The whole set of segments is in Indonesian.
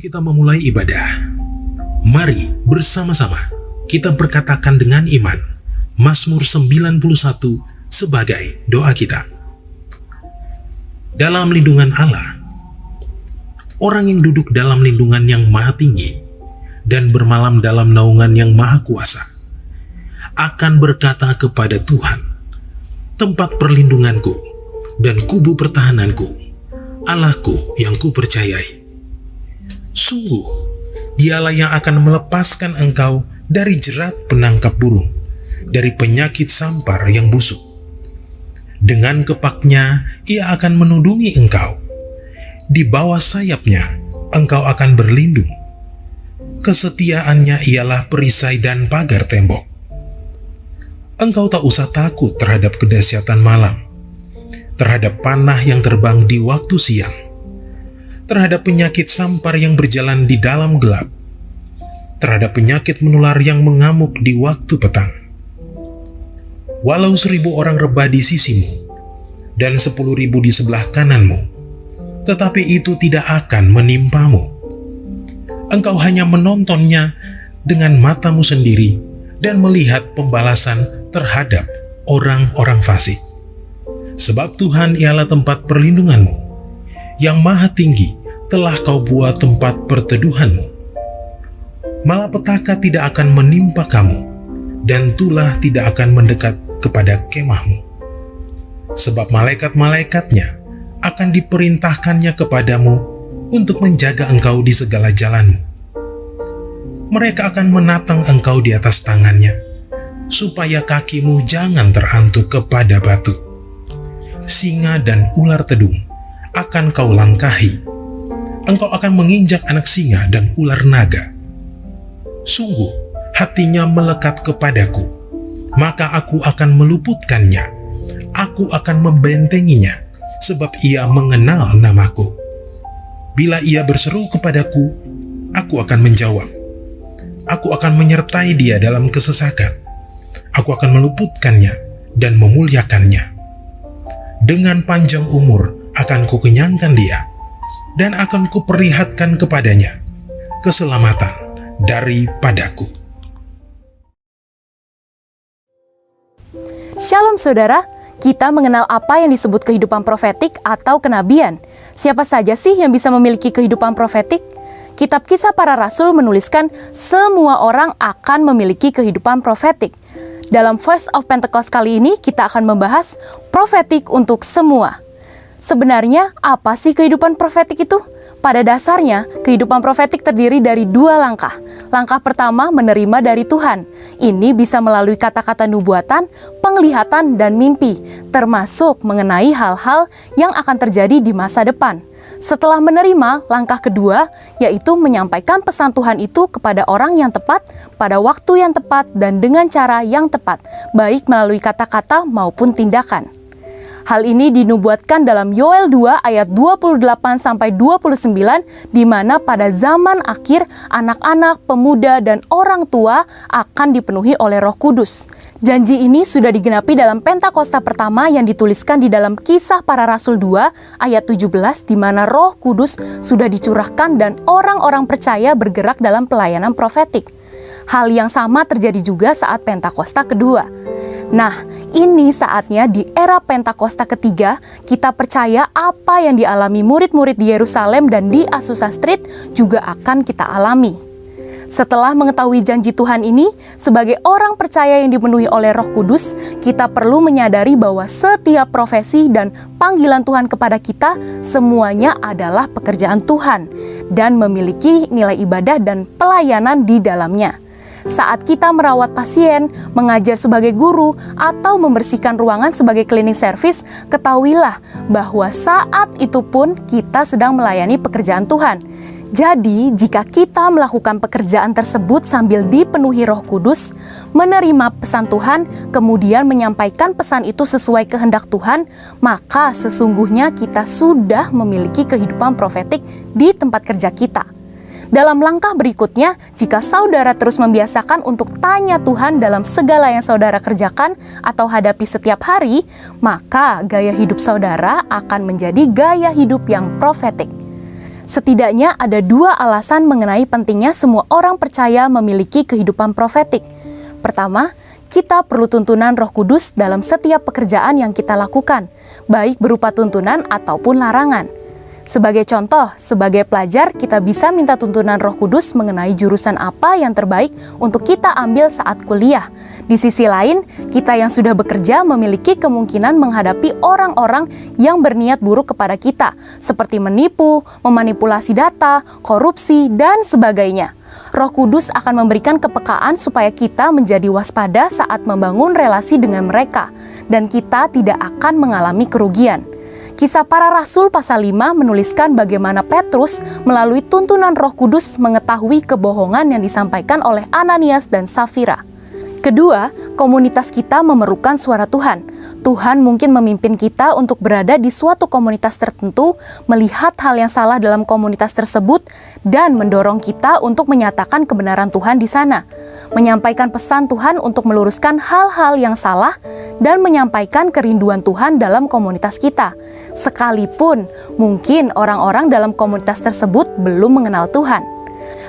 kita memulai ibadah, mari bersama-sama kita berkatakan dengan iman Mazmur 91 sebagai doa kita. Dalam lindungan Allah, orang yang duduk dalam lindungan yang maha tinggi dan bermalam dalam naungan yang maha kuasa akan berkata kepada Tuhan, tempat perlindunganku dan kubu pertahananku, Allahku yang kupercayai. Sungguh, dialah yang akan melepaskan engkau dari jerat penangkap burung, dari penyakit sampar yang busuk. Dengan kepaknya, ia akan menudungi engkau. Di bawah sayapnya, engkau akan berlindung. Kesetiaannya ialah perisai dan pagar tembok. Engkau tak usah takut terhadap kedahsyatan malam, terhadap panah yang terbang di waktu siang, terhadap penyakit sampar yang berjalan di dalam gelap, terhadap penyakit menular yang mengamuk di waktu petang. Walau 1.000 orang rebah di sisimu dan 10.000 di sebelah kananmu, tetapi itu tidak akan menimpamu. Engkau hanya menontonnya dengan matamu sendiri dan melihat pembalasan terhadap orang-orang fasik. Sebab Tuhan ialah tempat perlindunganmu, yang maha tinggi telah kau buat tempat perteduhanmu. Malapetaka tidak akan menimpa kamu, dan tulah tidak akan mendekat kepada kemahmu. Sebab malaikat-malaikatnya akan diperintahkannya kepadamu untuk menjaga engkau di segala jalanmu. Mereka akan menatang engkau di atas tangannya, supaya kakimu jangan terantuk kepada batu. Singa dan ular tedung akan kau langkahi. Engkau akan menginjak anak singa dan ular naga. Sungguh, hatinya melekat kepadaku, maka aku akan meluputkannya. Aku akan membentenginya, sebab ia mengenal namaku. Bila ia berseru kepadaku, aku akan menjawab. Aku akan menyertai dia dalam kesesakan. Aku akan meluputkannya dan memuliakannya. Dengan panjang umur akan kukenyangkan dia, dan akan kuperlihatkan kepadanya keselamatan daripadaku. Shalom saudara, kita mengenal apa yang disebut kehidupan profetik atau kenabian. Siapa saja sih yang bisa memiliki kehidupan profetik? Kitab Kisah Para Rasul menuliskan semua orang akan memiliki kehidupan profetik. Dalam Voice of Pentecost kali ini kita akan membahas profetik untuk semua. Sebenarnya apa sih kehidupan profetik itu? Pada dasarnya, kehidupan profetik terdiri dari 2 langkah. Langkah pertama menerima dari Tuhan. Ini bisa melalui kata-kata nubuatan, penglihatan, dan mimpi, termasuk mengenai hal-hal yang akan terjadi di masa depan. Setelah menerima, langkah kedua yaitu menyampaikan pesan Tuhan itu kepada orang yang tepat, pada waktu yang tepat, dan dengan cara yang tepat, baik melalui kata-kata maupun tindakan. Hal ini dinubuatkan dalam Yoel 2 ayat 28-29, di mana pada zaman akhir anak-anak, pemuda, dan orang tua akan dipenuhi oleh Roh Kudus. Janji ini sudah digenapi dalam Pentakosta pertama yang dituliskan di dalam Kisah Para Rasul 2 ayat 17, di mana Roh Kudus sudah dicurahkan dan orang-orang percaya bergerak dalam pelayanan profetik. Hal yang sama terjadi juga saat Pentakosta kedua. Nah, ini saatnya di era Pentakosta ketiga, kita percaya apa yang dialami murid-murid di Yerusalem dan di Azusa Street juga akan kita alami. Setelah mengetahui janji Tuhan ini, sebagai orang percaya yang dipenuhi oleh Roh Kudus, kita perlu menyadari bahwa setiap profesi dan panggilan Tuhan kepada kita semuanya adalah pekerjaan Tuhan dan memiliki nilai ibadah dan pelayanan di dalamnya. Saat kita merawat pasien, mengajar sebagai guru, atau membersihkan ruangan sebagai cleaning service, ketahuilah bahwa saat itu pun kita sedang melayani pekerjaan Tuhan. Jadi, jika kita melakukan pekerjaan tersebut sambil dipenuhi Roh Kudus, menerima pesan Tuhan, kemudian menyampaikan pesan itu sesuai kehendak Tuhan, maka sesungguhnya kita sudah memiliki kehidupan profetik di tempat kerja kita. Dalam langkah berikutnya, jika saudara terus membiasakan untuk tanya Tuhan dalam segala yang saudara kerjakan atau hadapi setiap hari, maka gaya hidup saudara akan menjadi gaya hidup yang profetik. Setidaknya ada dua alasan mengenai pentingnya semua orang percaya memiliki kehidupan profetik. Pertama, kita perlu tuntunan Roh Kudus dalam setiap pekerjaan yang kita lakukan, baik berupa tuntunan ataupun larangan. Sebagai contoh, sebagai pelajar kita bisa minta tuntunan Roh Kudus mengenai jurusan apa yang terbaik untuk kita ambil saat kuliah. Di sisi lain, kita yang sudah bekerja memiliki kemungkinan menghadapi orang-orang yang berniat buruk kepada kita, seperti menipu, memanipulasi data, korupsi, dan sebagainya. Roh Kudus akan memberikan kepekaan supaya kita menjadi waspada saat membangun relasi dengan mereka, dan kita tidak akan mengalami kerugian. Kisah Para Rasul pasal 5 menuliskan bagaimana Petrus melalui tuntunan Roh Kudus mengetahui kebohongan yang disampaikan oleh Ananias dan Safira. Kedua, komunitas kita memerlukan suara Tuhan. Tuhan mungkin memimpin kita untuk berada di suatu komunitas tertentu, melihat hal yang salah dalam komunitas tersebut, dan mendorong kita untuk menyatakan kebenaran Tuhan di sana. Menyampaikan pesan Tuhan untuk meluruskan hal-hal yang salah, dan menyampaikan kerinduan Tuhan dalam komunitas kita. Sekalipun mungkin orang-orang dalam komunitas tersebut belum mengenal Tuhan.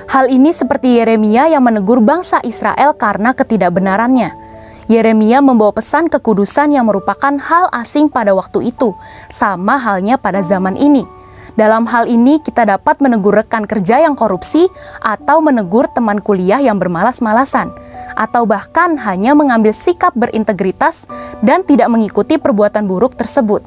Hal ini seperti Yeremia yang menegur bangsa Israel karena ketidakbenarannya. Yeremia membawa pesan kekudusan yang merupakan hal asing pada waktu itu, sama halnya pada zaman ini. Dalam hal ini kita dapat menegur rekan kerja yang korupsi atau menegur teman kuliah yang bermalas-malasan, atau bahkan hanya mengambil sikap berintegritas dan tidak mengikuti perbuatan buruk tersebut.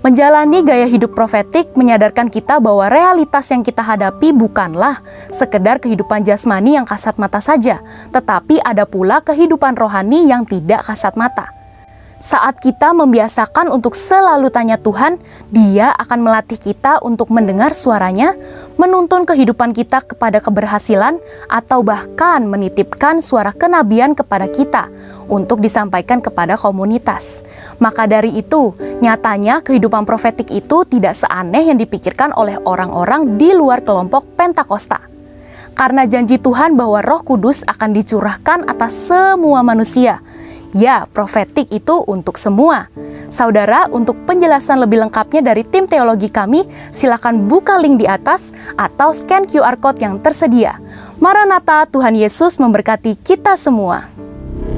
Menjalani gaya hidup profetik menyadarkan kita bahwa realitas yang kita hadapi bukanlah sekedar kehidupan jasmani yang kasat mata saja, tetapi ada pula kehidupan rohani yang tidak kasat mata. Saat kita membiasakan untuk selalu tanya Tuhan, Dia akan melatih kita untuk mendengar suaranya, menuntun kehidupan kita kepada keberhasilan, atau bahkan menitipkan suara kenabian kepada kita untuk disampaikan kepada komunitas. Maka dari itu, nyatanya kehidupan profetik itu tidak seaneh yang dipikirkan oleh orang-orang di luar kelompok Pentakosta. Karena janji Tuhan bahwa Roh Kudus akan dicurahkan atas semua manusia. Ya, profetik itu untuk semua. Saudara, untuk penjelasan lebih lengkapnya dari tim teologi kami, silakan buka link di atas atau scan QR Code yang tersedia. Maranatha, Tuhan Yesus memberkati kita semua. Haleluya.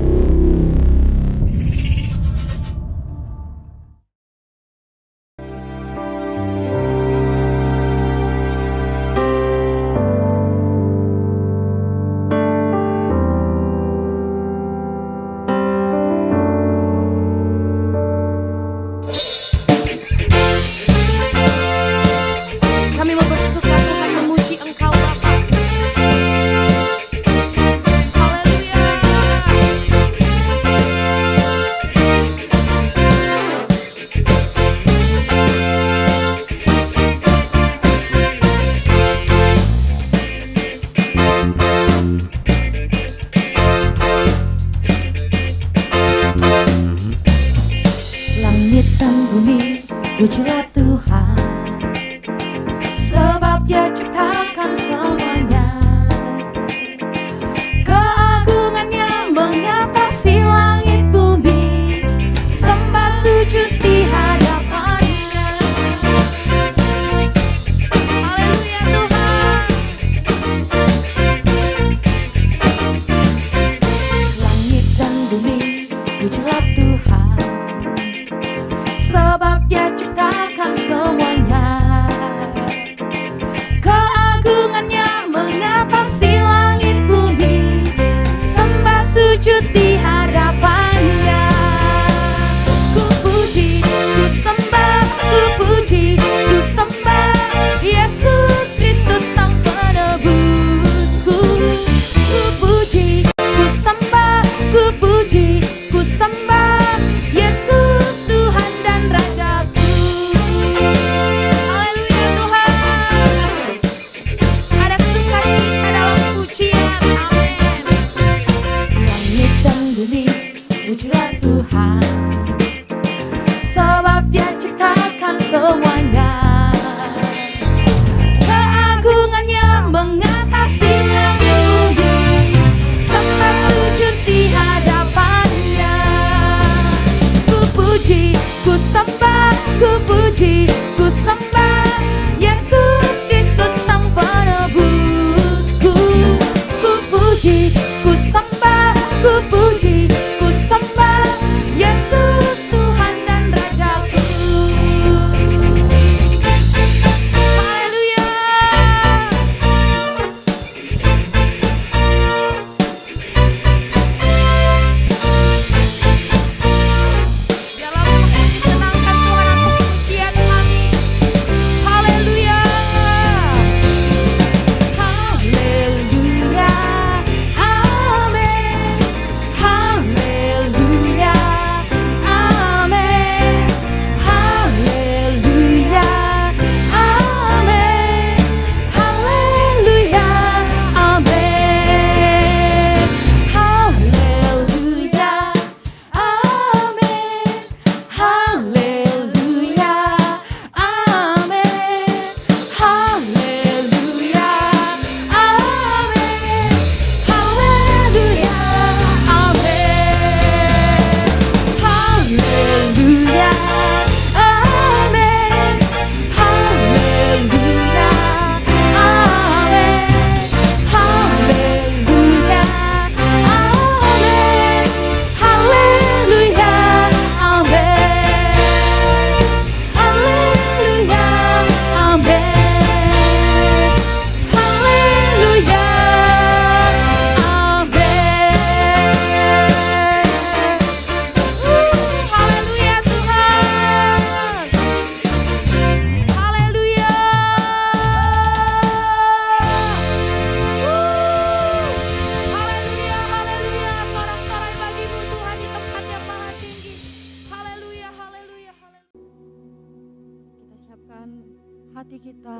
kita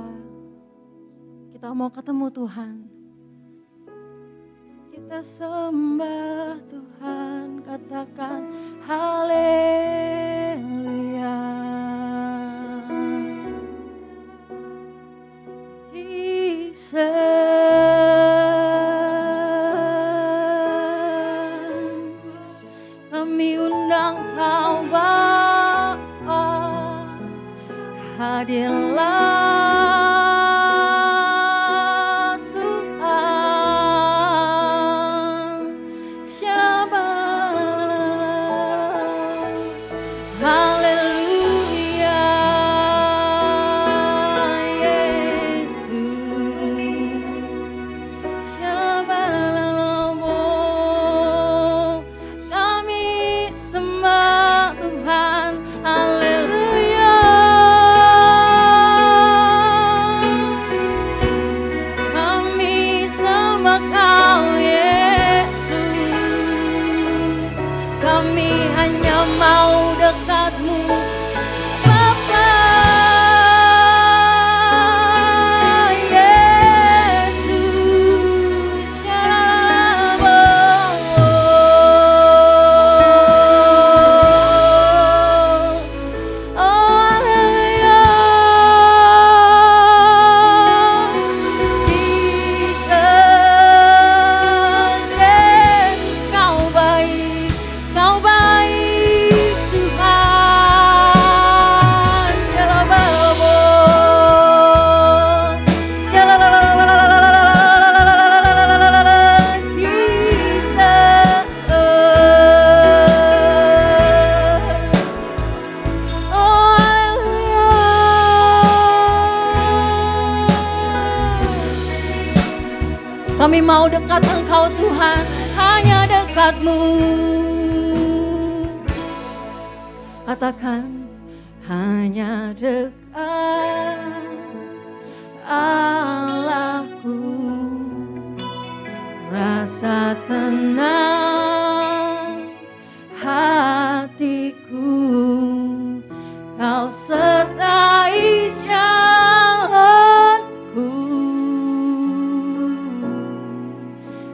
mau ketemu Tuhan. Kita sembah Tuhan, katakan haleluya. Kami undang Kau Bapa, hadirlah Tuhan. Shalom, haleluya, Yesus. Shalom, kami sembah Tuhan, haleluya. Kami sembah Kau, Yesus. Kami hanya mau dekat-Mu, Bapa. Yesus, shalom. Oh, haleluya. Jesus, Yesus, Kau baik Tuhan. Shalom, kami mau dekat Engkau Tuhan, hanya dekat-Mu. Katakan hanya dekat Allahku, rasa tenang hatiku, Kau sertai jalanku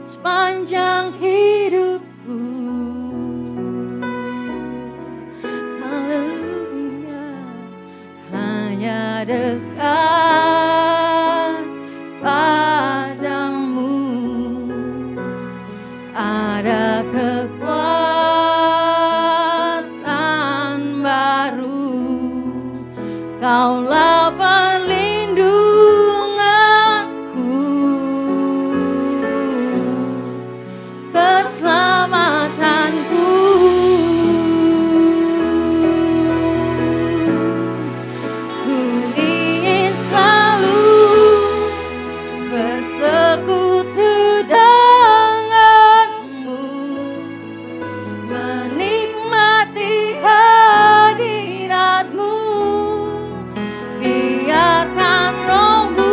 sepanjang hidupku. Haleluya, hanya dekat padamu ada kekuatan baru. Kaulah perlindunganku, keselamatanku. Ku ingin selalu bersekutu denganmu, menikmati hadiratmu. Biarkan Roh-Mu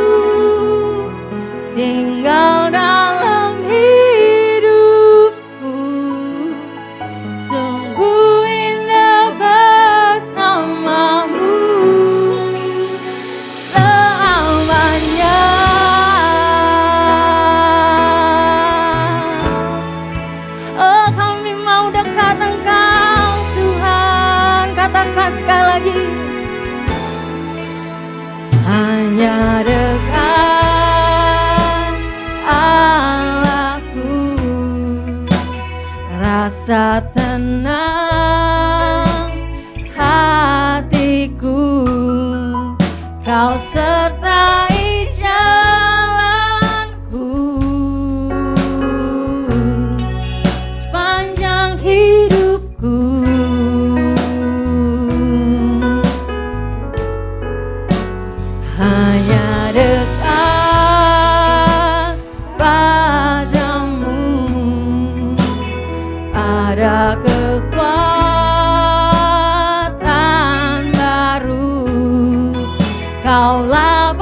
tinggal dalam hidupku. Sungguh indah bersamamu selamanya. Oh, kami mau dekat Engkau Tuhan. Katakan sekali lagi, hanya dekat Allahku, rasa tenang hatiku, Kau sertai jalanku sepanjang hidupku. Hanya dekat padamu ada kekuatan baru. Kaulah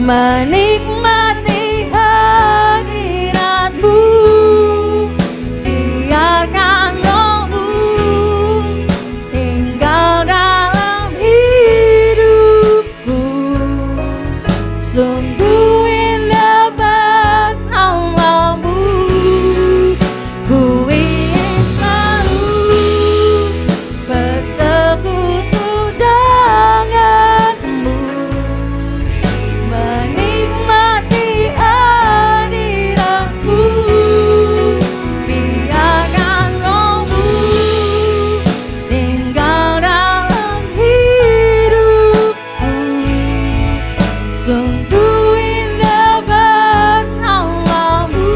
menikmati hadirat-Mu. Biarkan Roh-Mu tinggal dalam hidupku. Sungguh indah bersamamu. Ku ingin selalu bersekutu denganmu, menikmati hadirat-Mu. Biarkan Roh-Mu tinggal dalam hidupku. Sungguh indah bersamamu.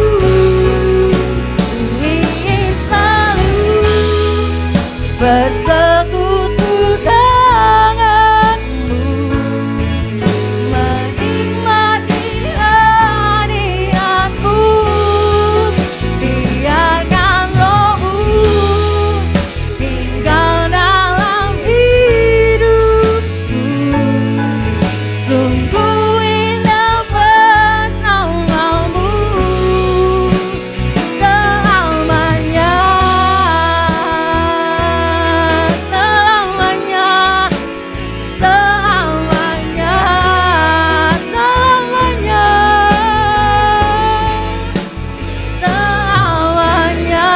Ku ingin selalu bersekutu denganmu, menikmati hadirat-Mu. Biarkan Roh-Mu tinggal dalam hidupku. Sungguh indah bersamamu selamanya, selamanya, selamanya, selamanya, selamanya.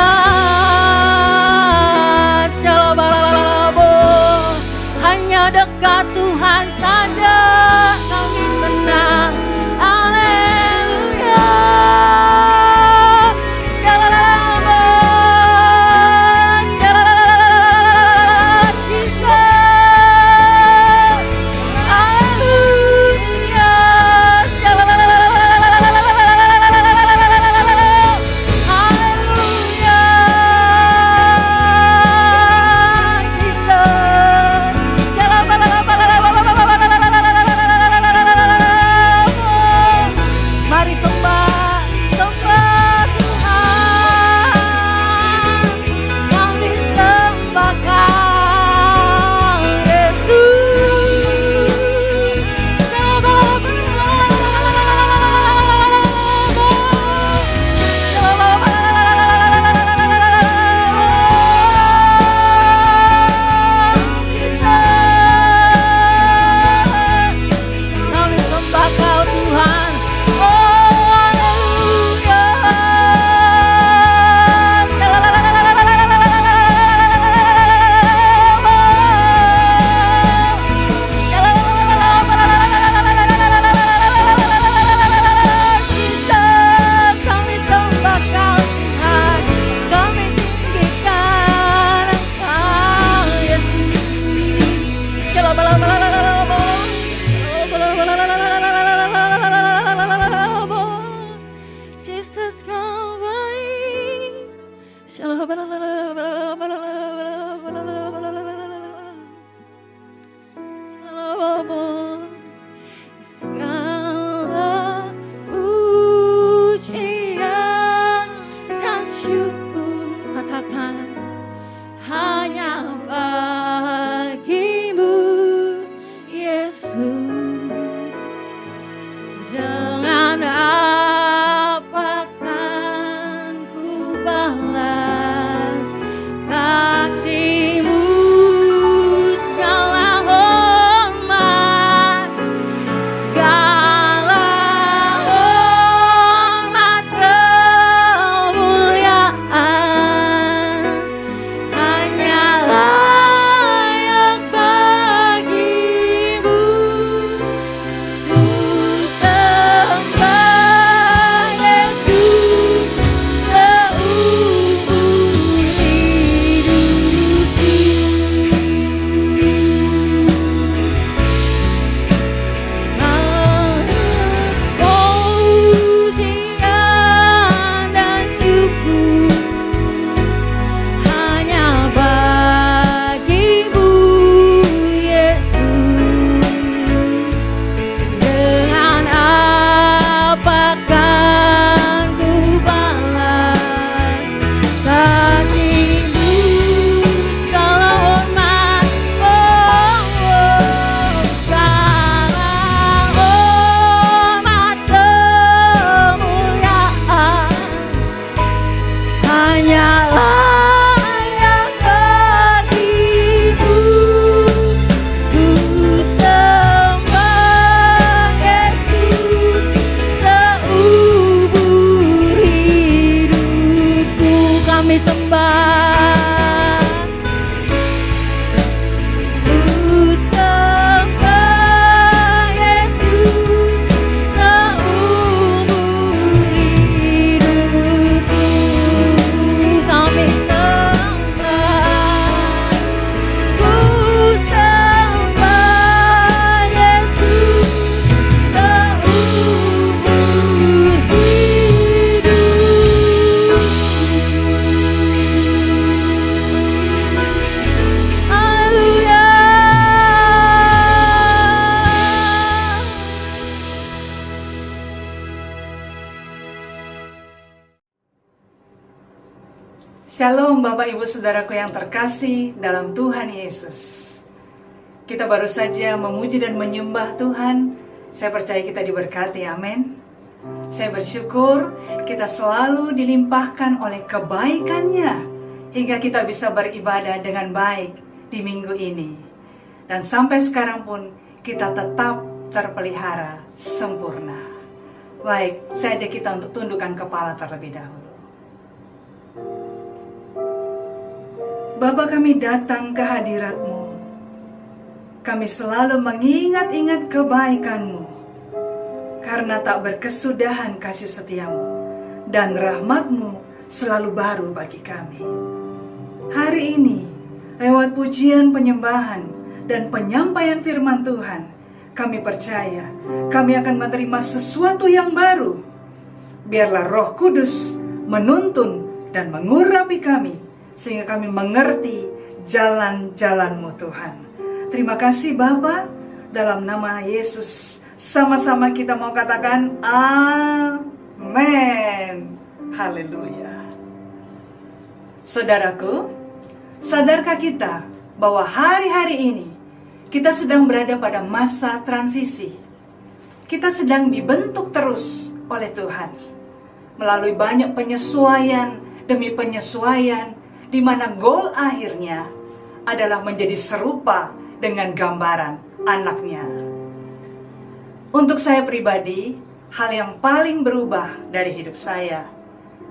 Shalom. Hanya dekat Tuhan saja kami tenang. Haleluya. Shalom. Shalom. Jesus. Haleluya. Shalom. Haleluya. Jesus. Shalom. Shalom Bapak Ibu Saudaraku yang terkasih dalam Tuhan Yesus. Kita baru saja memuji dan menyembah Tuhan. Saya percaya kita diberkati, amin. Saya bersyukur kita selalu dilimpahkan oleh kebaikan-Nya hingga kita bisa beribadah dengan baik di minggu ini. Dan sampai sekarang pun kita tetap terpelihara sempurna. Baik, saya ajak kita untuk tundukkan kepala terlebih dahulu. Bapa, kami datang ke hadirat-Mu. Kami selalu mengingat-ingat kebaikan-Mu, karena tak berkesudahan kasih setia-Mu, dan rahmat-Mu selalu baru bagi kami. Hari ini, lewat pujian penyembahan dan penyampaian firman Tuhan, kami percaya kami akan menerima sesuatu yang baru. Biarlah Roh Kudus menuntun dan mengurapi kami, sehingga kami mengerti jalan-jalan-Mu Tuhan. Terima kasih Bapa, dalam nama Yesus sama-sama kita mau katakan amin. Haleluya. Saudaraku, sadarkah kita bahwa hari-hari ini kita sedang berada pada masa transisi? Kita sedang dibentuk terus oleh Tuhan melalui banyak penyesuaian demi penyesuaian, di mana goal akhirnya adalah menjadi serupa dengan gambaran anaknya. Untuk saya pribadi, hal yang paling berubah dari hidup saya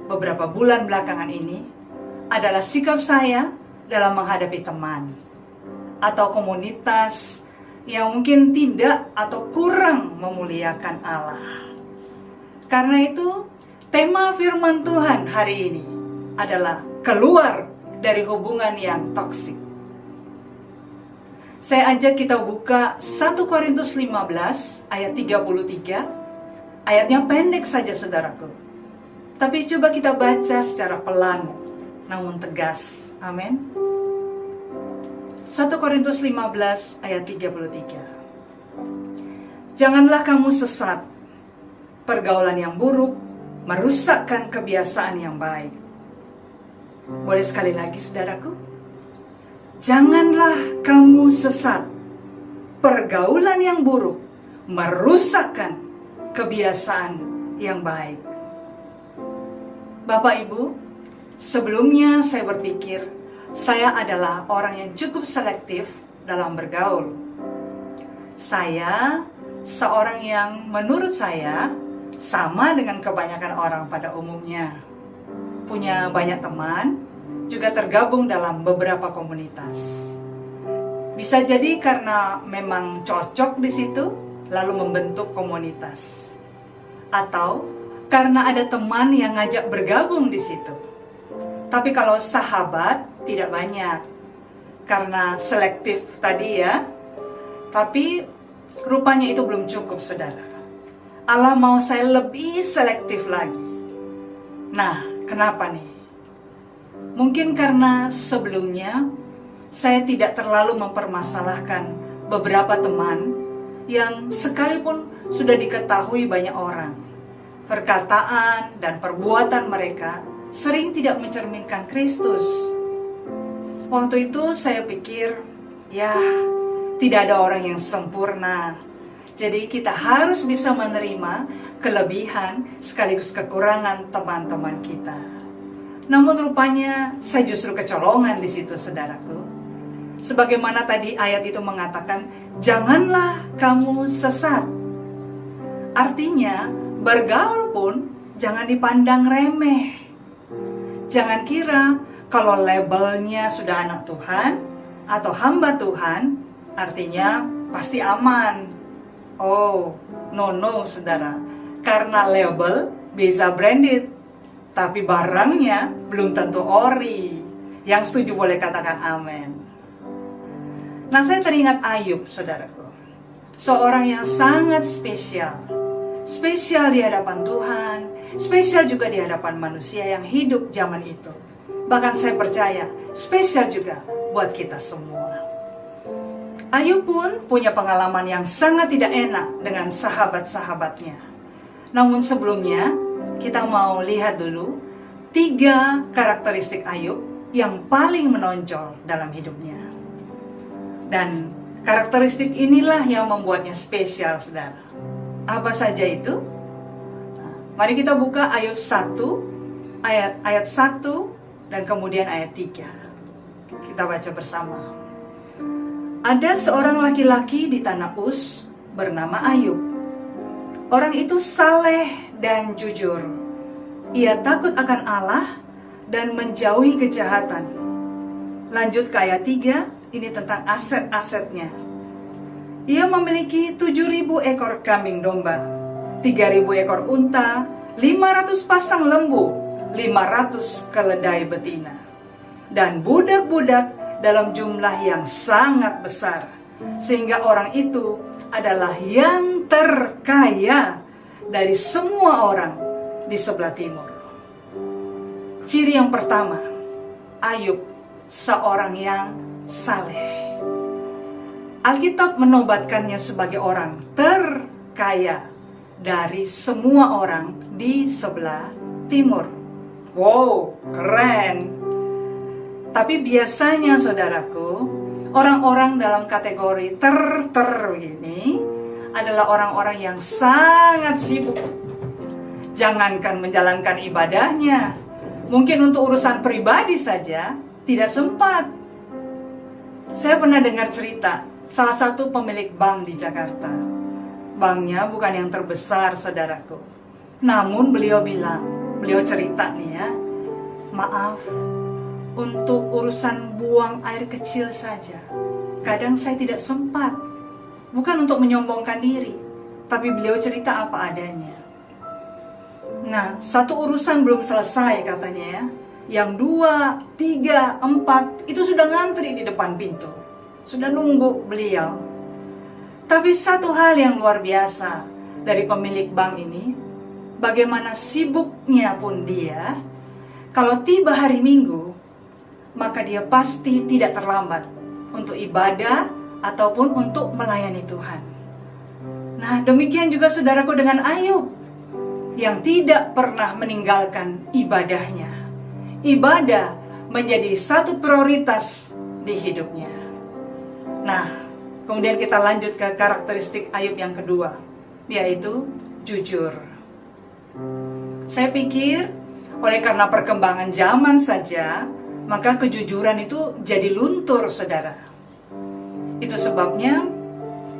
beberapa bulan belakangan ini adalah sikap saya dalam menghadapi teman atau komunitas yang mungkin tidak atau kurang memuliakan Allah. Karena itu, tema firman Tuhan hari ini adalah keluar dari hubungan yang toksik. Saya ajak kita buka 1 Korintus 15 ayat 33. Ayatnya pendek saja saudaraku, tapi coba kita baca secara pelan namun tegas. Amin. 1 Korintus 15 ayat 33. Janganlah kamu sesat. Pergaulan yang buruk merusakkan kebiasaan yang baik. Boleh sekali lagi saudaraku? Janganlah kamu sesat. Pergaulan yang buruk merusakkan kebiasaan yang baik. Bapak Ibu, sebelumnya saya berpikir saya adalah orang yang cukup selektif dalam bergaul. Saya seorang yang menurut saya sama dengan kebanyakan orang pada umumnya. Punya banyak teman, juga tergabung dalam beberapa komunitas. Bisa jadi karena memang cocok di situ, lalu membentuk komunitas. Atau karena ada teman yang ngajak bergabung di situ. Tapi kalau sahabat, tidak banyak. Karena selektif tadi ya. Tapi rupanya itu belum cukup saudara. Allah mau saya lebih selektif lagi. Nah, kenapa nih? Mungkin karena sebelumnya saya tidak terlalu mempermasalahkan beberapa teman yang sekalipun sudah diketahui banyak orang, perkataan dan perbuatan mereka sering tidak mencerminkan Kristus. Waktu itu saya pikir, ya tidak ada orang yang sempurna. Jadi kita harus bisa menerima kelebihan sekaligus kekurangan teman-teman kita. Namun rupanya saya justru kecolongan di situ saudaraku. Sebagaimana tadi ayat itu mengatakan, janganlah kamu sesat. Artinya bergaul pun jangan dipandang remeh. Jangan kira kalau labelnya sudah anak Tuhan atau hamba Tuhan, artinya pasti aman. Oh, no saudara. Karena label bisa branded, tapi barangnya belum tentu ori. Yang setuju boleh katakan amin. Nah, saya teringat Ayub, saudaraku. Seorang yang sangat spesial. Spesial di hadapan Tuhan, spesial juga di hadapan manusia yang hidup zaman itu. Bahkan saya percaya, spesial juga buat kita semua. Ayub pun punya pengalaman yang sangat tidak enak dengan sahabat-sahabatnya. Namun sebelumnya, kita mau lihat dulu 3 karakteristik Ayub yang paling menonjol dalam hidupnya. Dan karakteristik inilah yang membuatnya spesial, saudara. Apa saja itu? Nah, mari kita buka Ayub 1, ayat 1 dan kemudian ayat 3. Kita baca bersama. Ada seorang laki-laki di tanah Uz bernama Ayub. Orang itu saleh dan jujur. Ia takut akan Allah dan menjauhi kejahatan. Lanjut ke ayat 3, ini tentang aset-asetnya. Ia memiliki 7.000 ekor kambing domba, 3.000 ekor unta, 500 pasang lembu, 500 keledai betina, dan budak-budak dalam jumlah yang sangat besar, sehingga orang itu adalah yang terkaya dari semua orang di sebelah timur. Ciri yang pertama, Ayub seorang yang saleh. Alkitab menobatkannya sebagai orang terkaya dari semua orang di sebelah timur. Wow, keren. Tapi biasanya, saudaraku, orang-orang dalam kategori ini adalah orang-orang yang sangat sibuk. Jangankan menjalankan ibadahnya, mungkin untuk urusan pribadi saja tidak sempat. Saya pernah dengar cerita salah satu pemilik bank di Jakarta. Banknya bukan yang terbesar, saudaraku. Namun beliau cerita nih ya, maaf, untuk urusan buang air kecil saja, kadang saya tidak sempat. Bukan untuk menyombongkan diri, tapi beliau cerita apa adanya. Nah, satu urusan belum selesai katanya ya. Yang 2, 3, 4 itu sudah ngantri di depan pintu. Sudah nunggu beliau. Tapi satu hal yang luar biasa dari pemilik bank ini, bagaimana sibuknya pun dia, kalau tiba hari Minggu, maka dia pasti tidak terlambat untuk ibadah ataupun untuk melayani Tuhan. Nah, demikian juga saudaraku dengan Ayub yang tidak pernah meninggalkan ibadahnya. Ibadah menjadi satu prioritas di hidupnya. Nah, kemudian kita lanjut ke karakteristik Ayub yang kedua, yaitu jujur. Saya pikir oleh karena perkembangan zaman saja, maka kejujuran itu jadi luntur, saudara. Itu sebabnya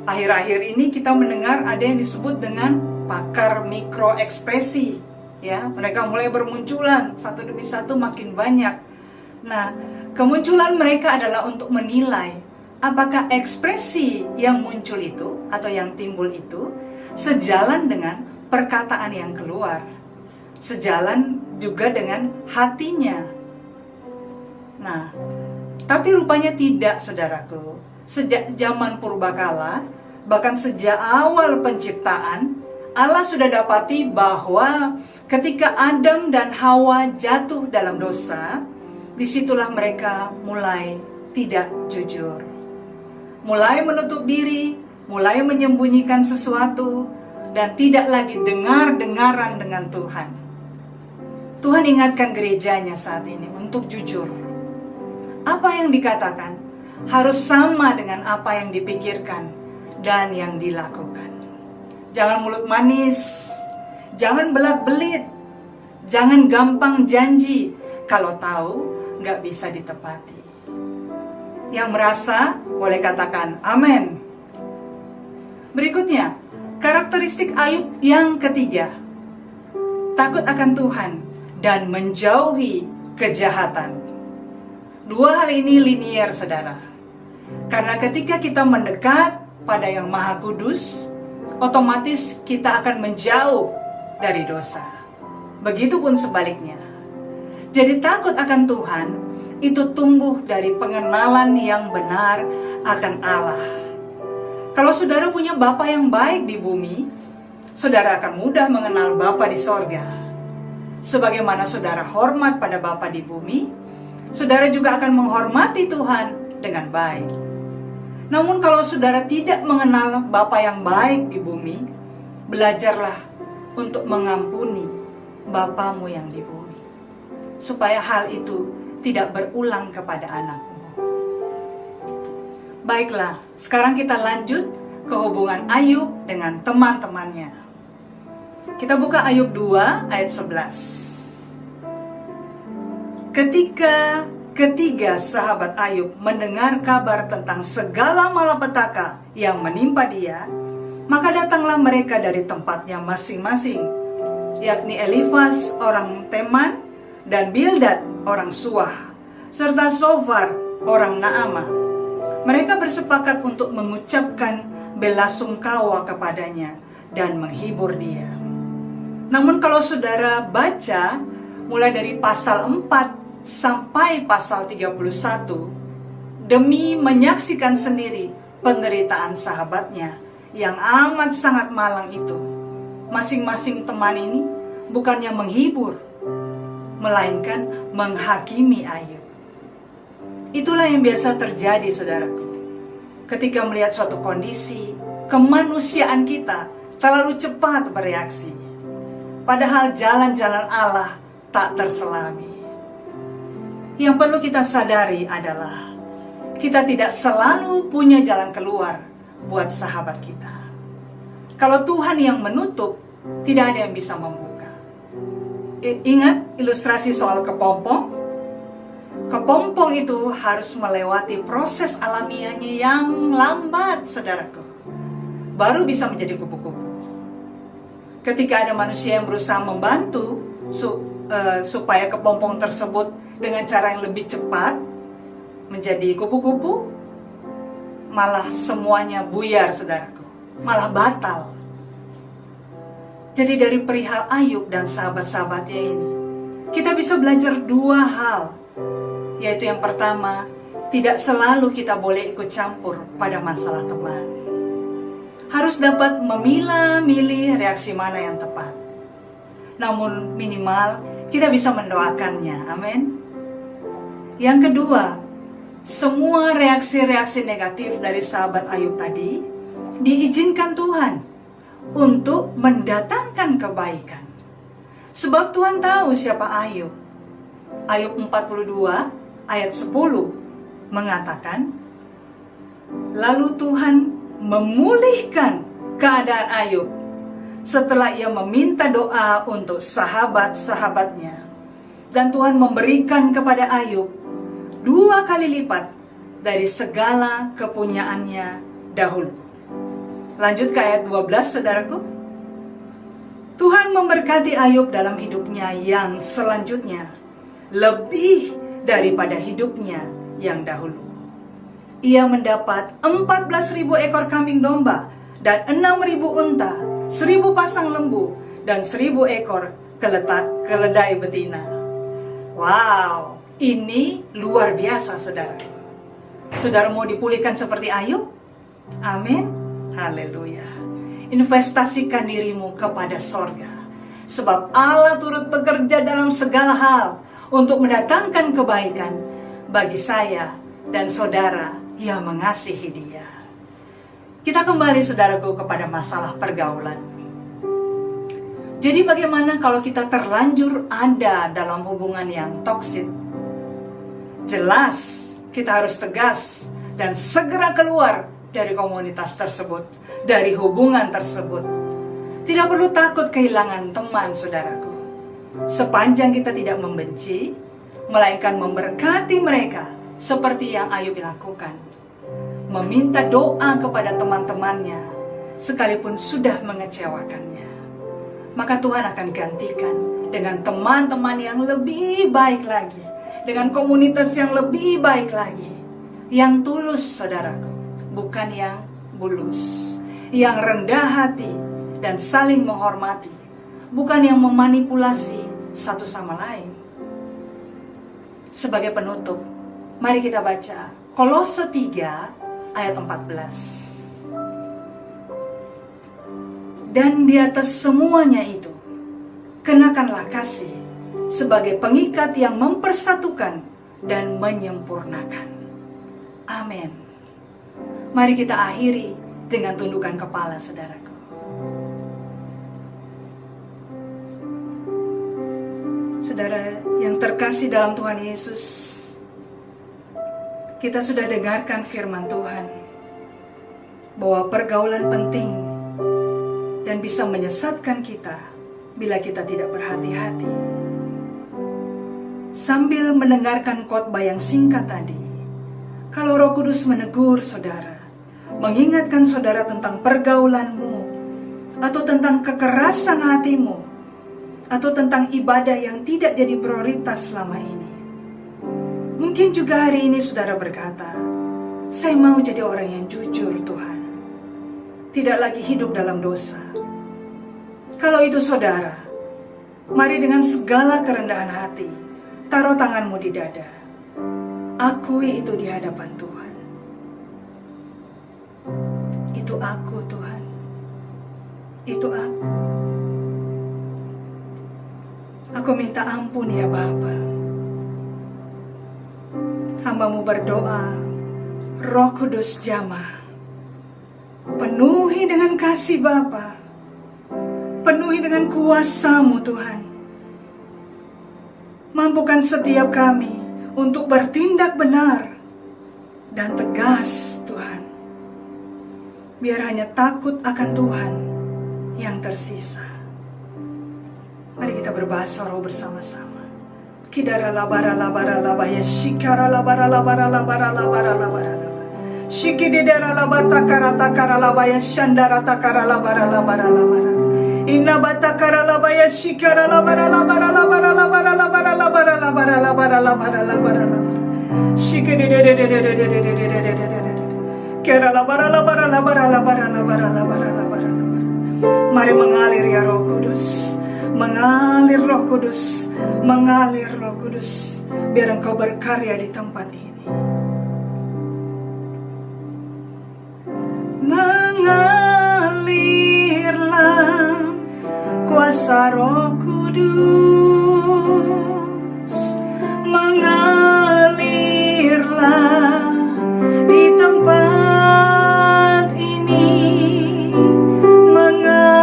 akhir-akhir ini kita mendengar ada yang disebut dengan pakar mikroekspresi. Ya, mereka mulai bermunculan satu demi satu makin banyak. Nah, kemunculan mereka adalah untuk menilai apakah ekspresi yang muncul itu atau yang timbul itu sejalan dengan perkataan yang keluar, sejalan juga dengan hatinya. Nah, tapi rupanya tidak, saudaraku. Sejak zaman purbakala, bahkan sejak awal penciptaan, Allah sudah dapati bahwa ketika Adam dan Hawa jatuh dalam dosa, disitulah mereka mulai tidak jujur. Mulai menutup diri, mulai menyembunyikan sesuatu, dan tidak lagi dengar-dengaran dengan Tuhan. Tuhan ingatkan gerejanya saat ini untuk jujur. Apa yang dikatakan harus sama dengan apa yang dipikirkan dan yang dilakukan. Jangan mulut manis, jangan belat-belit, jangan gampang janji kalau tahu nggak bisa ditepati. Yang merasa boleh katakan amin. Berikutnya, karakteristik Ayub yang ketiga, takut akan Tuhan dan menjauhi kejahatan. Dua hal ini linier, saudara. Karena ketika kita mendekat pada yang Maha Kudus, otomatis kita akan menjauh dari dosa. Begitupun sebaliknya. Jadi takut akan Tuhan itu tumbuh dari pengenalan yang benar akan Allah. Kalau saudara punya Bapa yang baik di bumi, saudara akan mudah mengenal Bapa di sorga. Sebagaimana saudara hormat pada Bapa di bumi, saudara juga akan menghormati Tuhan dengan baik. Namun kalau saudara tidak mengenal Bapa yang baik di bumi, belajarlah untuk mengampuni Bapamu yang di bumi. supaya hal itu tidak berulang kepada anakmu. Baiklah, sekarang kita lanjut ke hubungan Ayub dengan teman-temannya. Kita buka Ayub 2 ayat 11. Ketika ketiga sahabat Ayub mendengar kabar tentang segala malapetaka yang menimpa dia, maka datanglah mereka dari tempatnya masing-masing, yakni Elifas orang Teman dan Bildad orang Suah, serta Sofar orang Naamah. Mereka bersepakat untuk mengucapkan belasungkawa kepadanya dan menghibur dia. Namun kalau saudara baca mulai dari pasal 4 sampai pasal 31, demi menyaksikan sendiri penderitaan sahabatnya yang amat sangat malang itu, masing-masing teman ini bukannya menghibur, melainkan menghakimi Ayub. Itulah yang biasa terjadi, saudaraku. Ketika melihat suatu kondisi, kemanusiaan kita terlalu cepat bereaksi, padahal jalan-jalan Allah tak terselami. Yang perlu kita sadari adalah kita tidak selalu punya jalan keluar buat sahabat kita. Kalau Tuhan yang menutup, tidak ada yang bisa membuka. Ingat ilustrasi soal kepompong? Kepompong itu harus melewati proses alamiahnya yang lambat, saudaraku, baru bisa menjadi kupu-kupu. Ketika ada manusia yang berusaha membantu supaya kepompong tersebut dengan cara yang lebih cepat menjadi kupu-kupu, malah semuanya buyar, saudaraku, malah batal. Jadi dari perihal Ayub dan sahabat-sahabatnya ini, kita bisa belajar dua hal, yaitu yang pertama, tidak selalu kita boleh ikut campur pada masalah teman. Harus dapat memilah-milih reaksi mana yang tepat. Namun minimal kita bisa mendoakannya, amin. Yang kedua, semua reaksi-reaksi negatif dari sahabat Ayub tadi diizinkan Tuhan untuk mendatangkan kebaikan. Sebab Tuhan tahu siapa Ayub. Ayub 42 ayat 10 mengatakan, lalu Tuhan memulihkan keadaan Ayub setelah ia meminta doa untuk sahabat-sahabatnya. Dan Tuhan memberikan kepada Ayub 2 kali lipat dari segala kepunyaannya dahulu. Lanjut ke ayat 12, saudaraku. Tuhan memberkati Ayub dalam hidupnya yang selanjutnya, lebih daripada hidupnya yang dahulu. Ia mendapat 14.000 ekor kambing domba dan 6.000 unta, 1.000 pasang lembu, dan 1.000 ekor keledai betina. Wow, ini luar biasa, saudara. Saudara mau dipulihkan seperti Ayub? Amin. Haleluya. Investasikan dirimu kepada sorga, sebab Allah turut bekerja dalam segala hal untuk mendatangkan kebaikan bagi saya dan saudara yang mengasihi Dia. Kita kembali, saudaraku, kepada masalah pergaulan. Jadi bagaimana kalau kita terlanjur ada dalam hubungan yang toksik? Jelas kita harus tegas dan segera keluar dari komunitas tersebut, dari hubungan tersebut. Tidak perlu takut kehilangan teman, saudaraku. Sepanjang kita tidak membenci, melainkan memberkati mereka seperti yang Ayub lakukan. Meminta doa kepada teman-temannya sekalipun sudah mengecewakannya. Maka Tuhan akan gantikan dengan teman-teman yang lebih baik lagi, dengan komunitas yang lebih baik lagi, yang tulus, saudaraku, bukan yang bulus, yang rendah hati dan saling menghormati, bukan yang memanipulasi satu sama lain. Sebagai penutup, mari kita baca Kolose 3 ayat 14. Dan di atas semuanya itu, kenakanlah kasih sebagai pengikat yang mempersatukan dan menyempurnakan. Amin. Mari kita akhiri dengan tundukan kepala, saudaraku. Saudara yang terkasih, terkasih dalam Tuhan Yesus, kita sudah dengarkan firman Tuhan bahwa pergaulan penting dan bisa menyesatkan kita bila kita tidak berhati-hati. Sambil mendengarkan khotbah yang singkat tadi, kalau Roh Kudus menegur saudara, mengingatkan saudara tentang pergaulanmu, atau tentang kekerasan hatimu, atau tentang ibadah yang tidak jadi prioritas selama ini. Mungkin juga hari ini saudara berkata, saya mau jadi orang yang jujur Tuhan, tidak lagi hidup dalam dosa. Kalau itu saudara, mari dengan segala kerendahan hati, taruh tanganmu di dada. Akui itu di hadapan Tuhan. Itu aku Tuhan. Itu aku. Aku minta ampun ya Bapa. Hamba-Mu berdoa, Roh Kudus jamah. Penuhi dengan kasih Bapa. Penuhi dengan kuasa-Mu Tuhan. Mampukan setiap kami untuk bertindak benar dan tegas Tuhan. Biar hanya takut akan Tuhan yang tersisa. Mari kita berbahasa roh bersama-sama. Kidara labara labara labaya shikara labara labara labara labara labara labara. Shikidera labata karata kara labaya shandara takara labara labara labara. Inna batakara labaya shikara labara labara labara labara labara labara labara labara labara labara labara. Shikidera kera labara labara labara labara labara labara labara. Mari mengalir ya Roh Kudus. Mengalir Roh Kudus. Mengalir Roh Kudus. Biar Engkau berkarya di tempat ini. Mengalirlah kuasa Roh Kudus. Mengalirlah di tempat ini. Mengalirlah,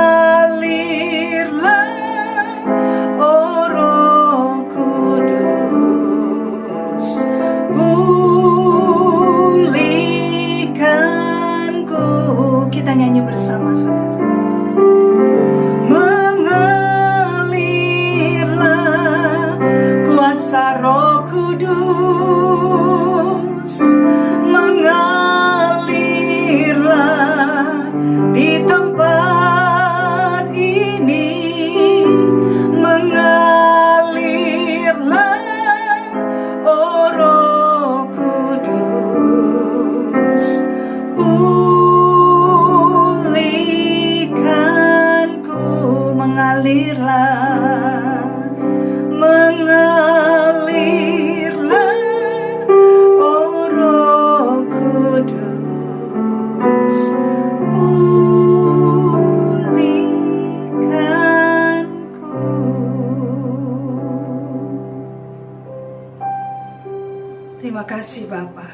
oh Roh Kudus. Pulihkanku. Kita nyanyi bersama saudara. Mengalirlah kuasa Roh Kudus. Mengalirlah di tempat ini. Mengalirlah, oh Roh Kudus. Pulihkanku. Mengalirlah. Mengalirlah, oh Roh Kudus. Pulihkanku. Terima kasih Bapa.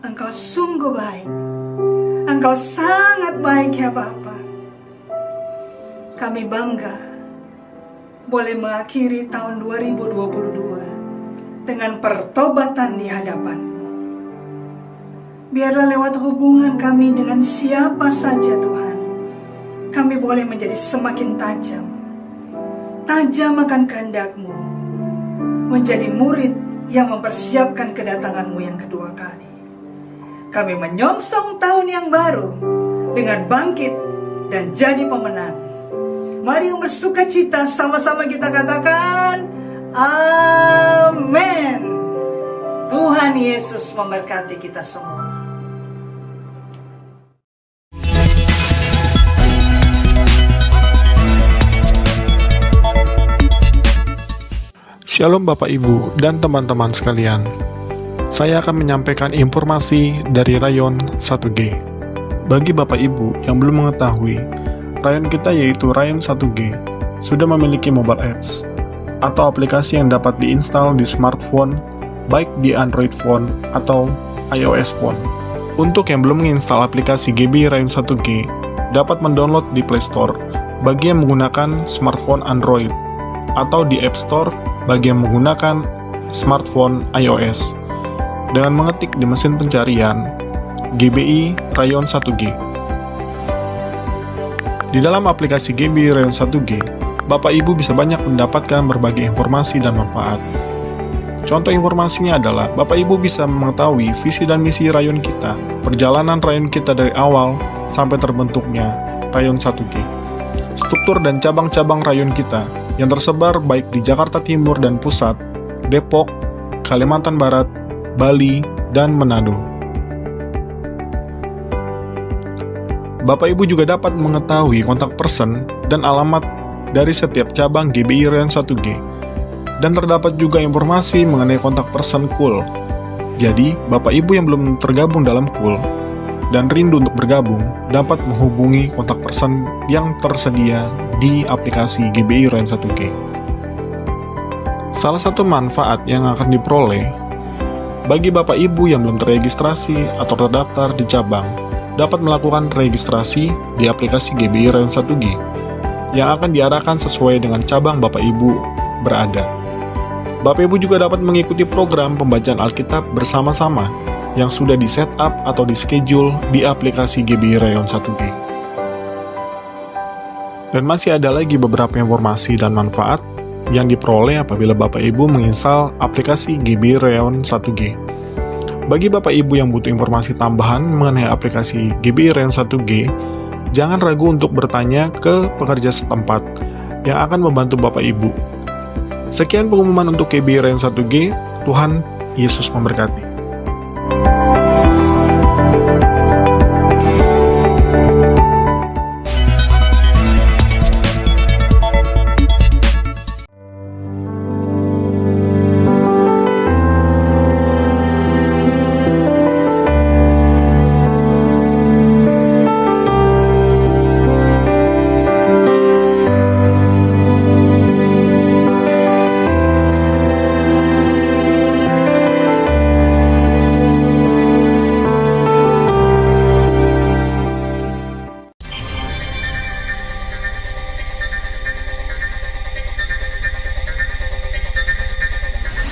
Engkau sungguh baik. Engkau sangat baik ya Bapa. Kami bangga boleh mengakhiri tahun 2022 dengan pertobatan di hadapan-Mu. Biarlah lewat hubungan kami dengan siapa saja Tuhan, kami boleh menjadi semakin tajam. Tajam akan kehendak-Mu. Menjadi murid yang mempersiapkan kedatangan-Mu yang kedua kali. Kami menyongsong tahun yang baru dengan bangkit dan jadi pemenang. Mari yang bersuka cita sama-sama kita katakan amin. Tuhan Yesus memberkati kita semua. Shalom Bapak Ibu dan teman-teman sekalian. Saya akan menyampaikan informasi dari Rayon 1G. Bagi Bapak Ibu yang belum mengetahui, Rayon kita yaitu Rayon 1G sudah memiliki mobile apps atau aplikasi yang dapat diinstal di smartphone, baik di Android phone atau iOS phone. Untuk yang belum menginstal aplikasi GB Rayon 1G, dapat mendownload di Play Store bagi yang menggunakan smartphone Android atau di App Store bagi yang menggunakan smartphone iOS dengan mengetik di mesin pencarian GBI Rayon 1G. Di dalam aplikasi GBI Rayon 1G, Bapak Ibu bisa banyak mendapatkan berbagai informasi dan manfaat. Contoh informasinya adalah Bapak Ibu bisa mengetahui visi dan misi rayon kita, perjalanan rayon kita dari awal sampai terbentuknya Rayon 1G, struktur dan cabang-cabang rayon kita yang tersebar baik di Jakarta Timur dan Pusat, Depok, Kalimantan Barat, Bali, dan Manado. Bapak Ibu juga dapat mengetahui kontak person dan alamat dari setiap cabang GBI Rayon 1G, dan terdapat juga informasi mengenai kontak person KUL. Jadi, Bapak Ibu yang belum tergabung dalam KUL dan rindu untuk bergabung dapat menghubungi kontak person yang tersedia di aplikasi GBI Rayon 1G. Salah satu manfaat yang akan diperoleh bagi Bapak Ibu yang belum terregistrasi atau terdaftar di cabang dapat melakukan registrasi di aplikasi GBI Rayon 1G yang akan diarahkan sesuai dengan cabang Bapak Ibu berada. Bapak Ibu juga dapat mengikuti program pembacaan Alkitab bersama-sama yang sudah di set up atau di schedule di aplikasi GBI Rayon 1G. Dan masih ada lagi beberapa informasi dan manfaat yang diperoleh apabila Bapak Ibu menginstal aplikasi GBI Rayon 1G. Bagi Bapak Ibu yang butuh informasi tambahan mengenai aplikasi GBI Rayon 1G, jangan ragu untuk bertanya ke pekerja setempat yang akan membantu Bapak Ibu. Sekian pengumuman untuk GBI Rayon 1G. Tuhan Yesus memberkati.